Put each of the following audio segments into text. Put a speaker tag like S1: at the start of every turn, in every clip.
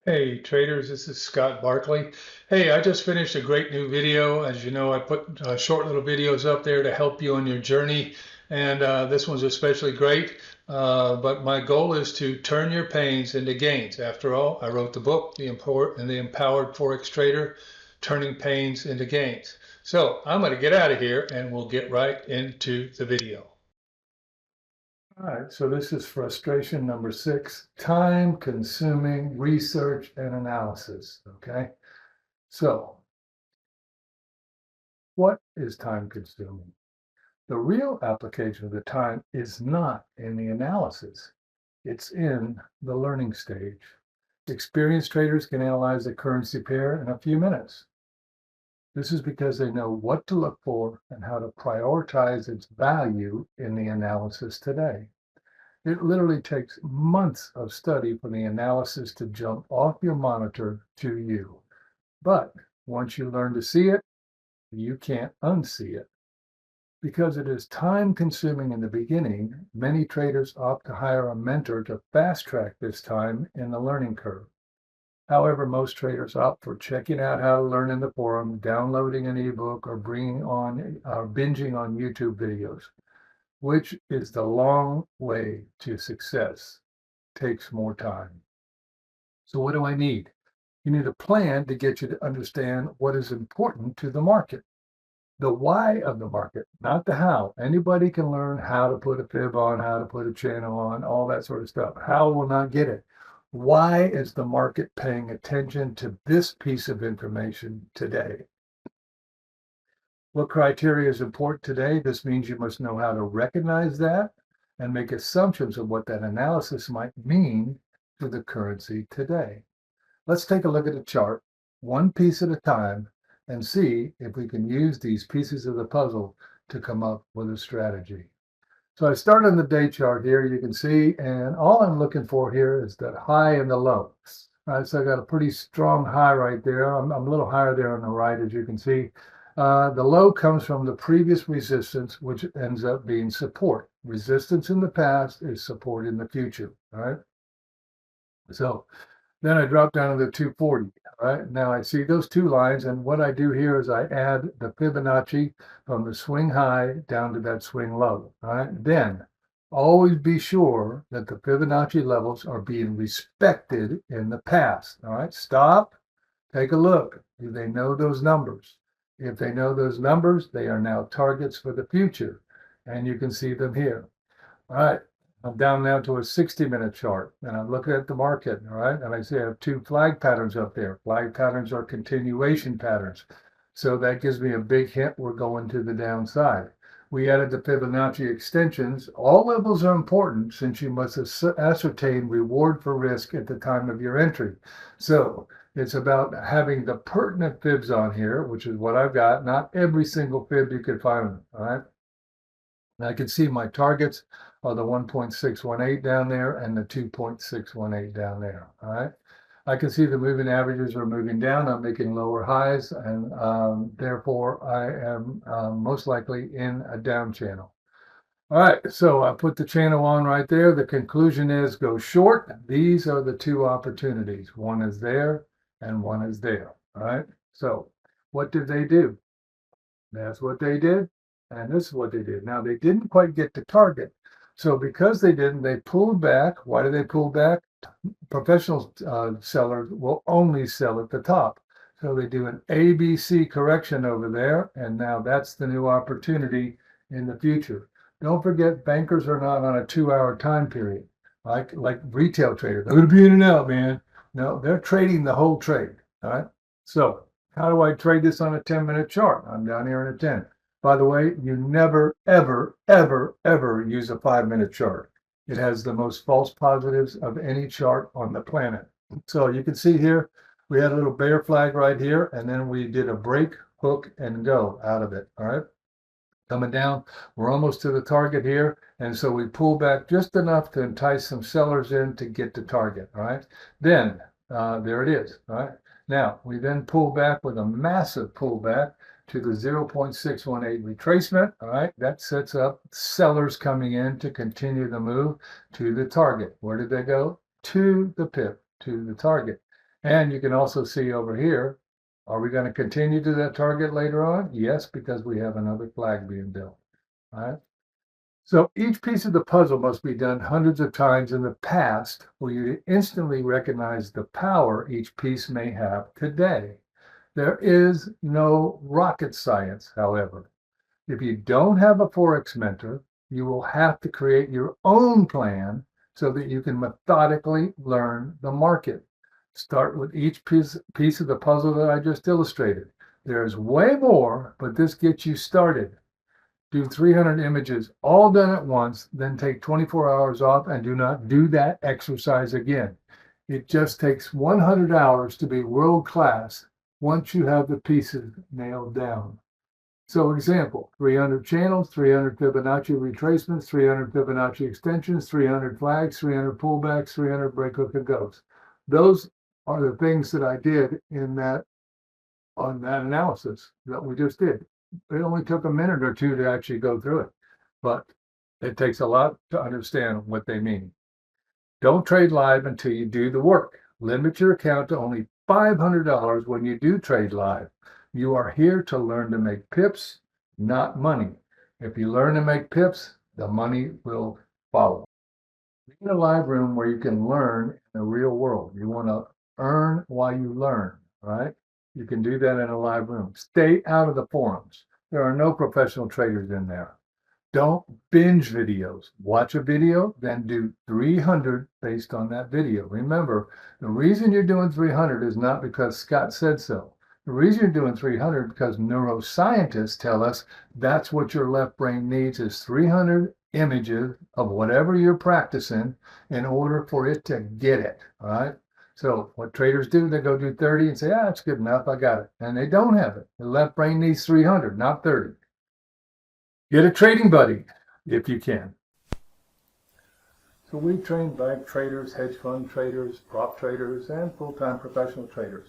S1: Hey traders, this is Scott Barkley. Hey, I just finished a great new video. As you know, I put short little videos up there to help you on your journey, and this one's especially great. But my goal is to turn your pains into gains. After all, I wrote the book, The Empowered Forex Trader, Turning Pains into Gains. So I'm going to get out of here, and we'll get right into the video. All right, so this is frustration number 6, time-consuming research and analysis, okay? So, what is time-consuming? The real application of the time is not in the analysis. It's in the learning stage. Experienced traders can analyze a currency pair in a few minutes. This is because they know what to look for and how to prioritize its value in the analysis today. It literally takes months of study for the analysis to jump off your monitor to you. But once you learn to see it, you can't unsee it. Because it is time consuming in the beginning, many traders opt to hire a mentor to fast track this time in the learning curve. However, most traders opt for checking out how to learn in the forum, downloading an ebook, or binging on YouTube videos, which is the long way to success. Takes more time. So what do I need? You need a plan to get you to understand what is important to the market. The why of the market, not the how. Anybody can learn how to put a fib on, how to put a channel on, all that sort of stuff. How will not get it. Why is the market paying attention to this piece of information today? What criteria is important today? This means you must know how to recognize that and make assumptions of what that analysis might mean to the currency today. Let's take a look at a chart, one piece at a time, and see if we can use these pieces of the puzzle to come up with a strategy. So I start on the day chart here, you can see, and all I'm looking for here is that high and the low. All right, so I got a pretty strong high right there. I'm a little higher there on the right, as you can see. The low comes from the previous resistance, which ends up being support. Resistance in the past is support in the future, all right? So then I drop down to the 240. All right, now I see those two lines, and what I do here is I add the Fibonacci from the swing high down to that swing low. All right, then always be sure that the Fibonacci levels are being respected in the past. All right, stop, take a look. Do they know those numbers? If they know those numbers, they are now targets for the future, and you can see them here. All right, I'm down now to a 60-minute chart, and I'm looking at the market, all right? And I see I have two flag patterns up there. Flag patterns are continuation patterns. So that gives me a big hint we're going to the downside. We added the Fibonacci extensions. All levels are important since you must ascertain reward for risk at the time of your entry. So it's about having the pertinent fibs on here, which is what I've got. Not every single fib you could find, all right? And I can see my targets are the 1.618 down there and the 2.618 down there, all right? I can see the moving averages are moving down. I'm making lower highs, and therefore I am most likely in a down channel. All right, so I put the channel on right there. The conclusion is go short. These are the two opportunities. One is there and one is there, all right? So what did they do? That's what they did, and this is what they did. Now, they didn't quite get to target. So because they didn't, they pulled back. Why did they pull back? Professional sellers will only sell at the top. So they do an ABC correction over there, and now that's the new opportunity in the future. Don't forget, bankers are not on a 2-hour time period, like retail traders. They're going to be in and out, man. No, they're trading the whole trade, all right? So how do I trade this on a 10-minute chart? I'm down here in a 10. By the way, you never, ever, ever, ever use a 5-minute chart. It has the most false positives of any chart on the planet. So you can see here, we had a little bear flag right here, and then we did a break, hook, and go out of it, all right? Coming down, we're almost to the target here, and so we pull back just enough to entice some sellers in to get to target, all right? Then, there it is, all right? Now, we then pull back with a massive pullback to the 0.618 retracement, all right? That sets up sellers coming in to continue the move to the target. Where did they go? To the pip, to the target. And you can also see over here, are we going to continue to that target later on? Yes, because we have another flag being built. All right. So each piece of the puzzle must be done hundreds of times in the past for you to instantly recognize the power each piece may have today. There is no rocket science, however. If you don't have a Forex mentor, you will have to create your own plan so that you can methodically learn the market. Start with each piece of the puzzle that I just illustrated. There's way more, but this gets you started. Do 300 images all done at once, then take 24 hours off and do not do that exercise again. It just takes 100 hours to be world class once you have the pieces nailed down. So example, 300 channels, 300 Fibonacci retracements, 300 Fibonacci extensions, 300 flags, 300 pullbacks, 300 break hook and goes. Those are the things that I did in that on that analysis that we just did. It only took a minute or two to actually go through it, but it takes a lot to understand what they mean. Don't trade live until you do the work. Limit your account to only $500 when you do trade live. You are here to learn to make pips, not money. If you learn to make pips, the money will follow. Be in a live room where you can learn in the real world. You want to earn while you learn, right? You can do that in a live room. Stay out of the forums. There are no professional traders in there. Don't binge videos. Watch a video, then do 300 based on that video. Remember, the reason you're doing 300 is not because Scott said so. The reason you're doing 300 because neuroscientists tell us that's what your left brain needs is 300 images of whatever you're practicing in order for it to get it, all right? So what traders do, they go do 30 and say, that's good enough, I got it. And they don't have it. The left brain needs 300, not 30. Get a trading buddy if you can. So we train bank traders, hedge fund traders, prop traders, and full-time professional traders.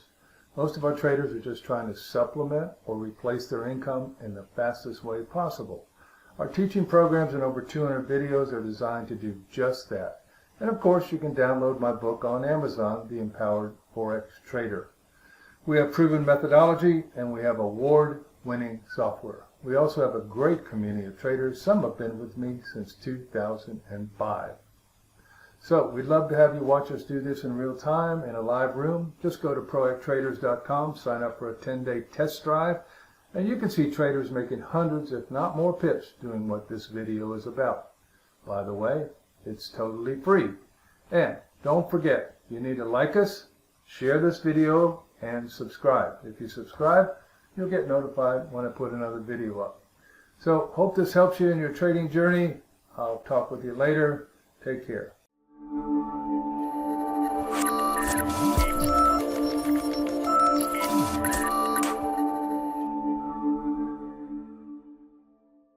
S1: Most of our traders are just trying to supplement or replace their income in the fastest way possible. Our teaching programs and over 200 videos are designed to do just that. And of course, you can download my book on Amazon, The Empowered Forex Trader. We have proven methodology and we have award-winning software. We also have a great community of traders. Some have been with me since 2005. So we'd love to have you watch us do this in real time in a live room. Just go to proactraders.com, sign up for a 10-day test drive, and you can see traders making hundreds, if not more pips doing what this video is about. By the way, it's totally free. And don't forget, you need to like us, share this video, and subscribe. If you subscribe, you'll get notified when I put another video up. So hope this helps you in your trading journey. I'll talk with you later. Take care.